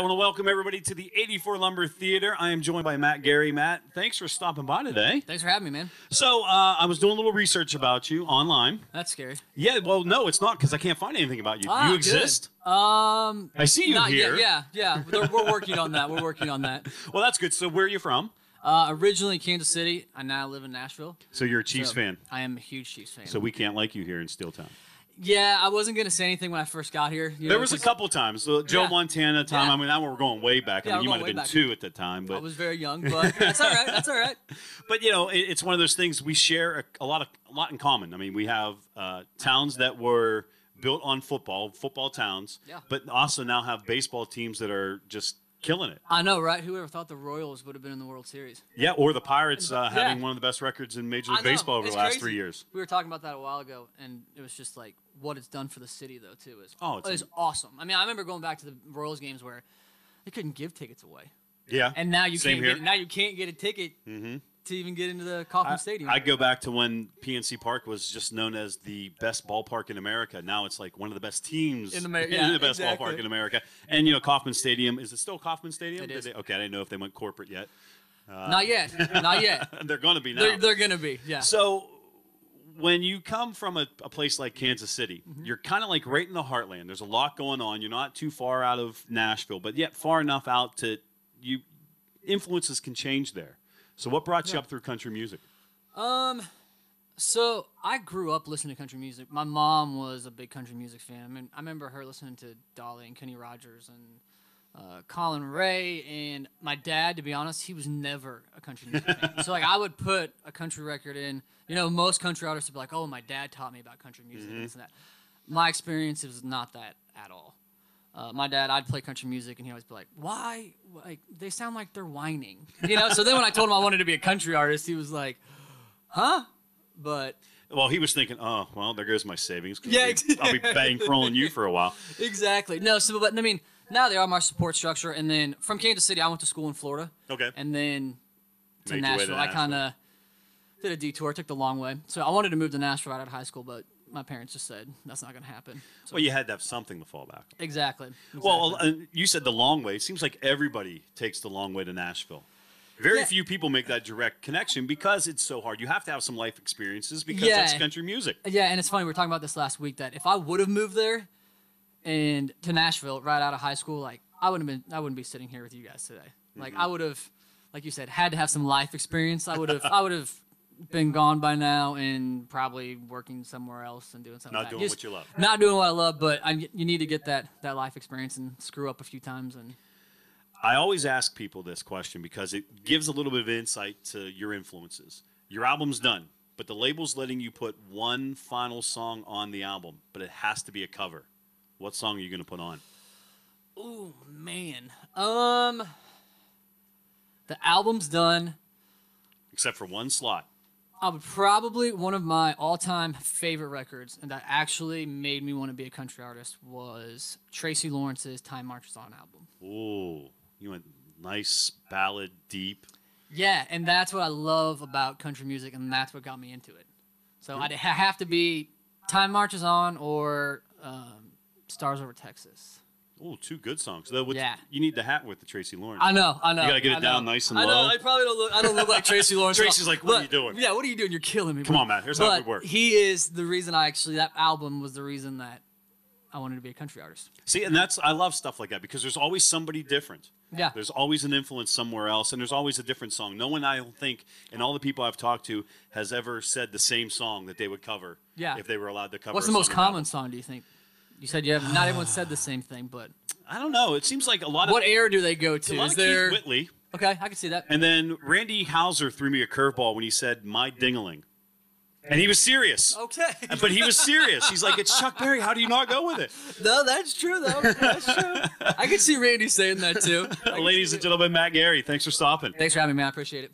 I want to welcome everybody to the 84 Lumber Theater. I am joined by Matt Gary. Matt, thanks for stopping by today. Thanks for having me, man. So, I was doing a little research about you online. That's scary. Yeah, well, no, it's not, because I can't find anything about you. You exist? Good. I see you here. Yeah. We're working on that. We're working on that. Well, that's good. So, where are you from? Originally Kansas City. I now live in Nashville. So, you're a Chiefs fan? I am a huge Chiefs fan. So, we can't like you here in Steeltown. Yeah, I wasn't going to say anything when I first got here. There was a couple times. So Joe Montana time. Yeah. I mean, now we're going way back. I mean, you might have been 2 at the time. But I was very young, but that's all right. That's all right. But, you know, it's one of those things we share a lot in common. I mean, we have towns that were built on football towns, but also now have baseball teams that are just killing it. I know, right? Whoever thought the Royals would have been in the World Series? Yeah, or the Pirates having one of the best records in Major League Baseball over the last 3 years. We were talking about that a while ago, and it was just like what it's done for the city, though, too. It's awesome. I mean, I remember going back to the Royals games where they couldn't give tickets away. Yeah, and now you can't get a ticket to even get into the Kauffman Stadium. I go back to when PNC Park was just known as the best ballpark in America. Now it's like one of the best teams in the best ballpark in America. And, you know, Kauffman Stadium, is it still Kauffman Stadium? It is. Okay, I didn't know if they went corporate yet. Not yet. Not yet. They're going to be now. They're going to be, yeah. So when you come from a place like Kansas City, you're kind of like right in the heartland. There's a lot going on. You're not too far out of Nashville, but yet far enough out to influences can change there. So what brought you up through country music? So I grew up listening to country music. My mom was a big country music fan. I mean, I remember her listening to Dolly and Kenny Rogers and Colin Ray. And my dad, to be honest, he was never a country music fan. So like I would put a country record in. You know, most country artists would be like, "Oh, my dad taught me about country music and this and that." My experience was not that at all. My dad, I'd play country music, and he always be like, "Why? Like they sound like they're whining," you know. So then when I told him I wanted to be a country artist, he was like, "Huh?" But he was thinking, "Oh, well, there goes my savings. Yeah, I'll be bankrolling you for a while." Exactly. No, so but I mean, now they are my support structure. And then from Kansas City, I went to school in Florida. Okay. And then to Nashville. I kind of did a detour, took the long way. So I wanted to move to Nashville right out of high school, but my parents just said that's not going to happen. So, well, you had to have something to fall back on. Exactly. Well, you said the long way. It seems like everybody takes the long way to Nashville. Very few people make that direct connection because it's so hard. You have to have some life experiences because that's country music. Yeah, and it's funny. We were talking about this last week that if I would have moved there and to Nashville right out of high school, like I wouldn't be sitting here with you guys today. Like I would have, like you said, had to have some life experience. I would have been gone by now and probably working somewhere else and doing something. Not doing what you love. Not doing what I love, but you need to get that life experience and screw up a few times. And I always ask people this question because it gives a little bit of insight to your influences. Your album's done, but the label's letting you put one final song on the album, but it has to be a cover. What song are you going to put on? Oh, man. The album's done. Except for one slot. I would probably, one of my all-time favorite records, and that actually made me want to be a country artist, was Tracy Lawrence's Time Marches On album. Ooh, you went nice, ballad, deep. Yeah, and that's what I love about country music, and that's what got me into it. So I'd have to be Time Marches On or Stars Over Texas. Oh, 2 good songs. You need the hat with the Tracy Lawrence. I know. You got to get it down nice and low. I know. I probably don't look like Tracy Lawrence. Tracy's like, what are you doing? Yeah, what are you doing? You're killing me. Come on, man. Here's how it works. He is the reason that album was the reason that I wanted to be a country artist. See, and I love stuff like that because there's always somebody different. Yeah. There's always an influence somewhere else, and there's always a different song. No one, I don't think, and all the people I've talked to, has ever said the same song that they would cover if they were allowed to cover. What's the most common song, do you think? You said not everyone said the same thing, but I don't know. It seems like a lot of... What era do they go to? Is there Keith Whitley? Okay, I can see that. And then Randy Houser threw me a curveball when he said, "My Dingaling." And he was serious. Okay. But he was serious. He's like, it's Chuck Berry. How do you not go with it? No, that's true, though. That's true. I can see Randy saying that, too. Ladies and gentlemen, Matt Gary, thanks for stopping. Thanks for having me, man. I appreciate it.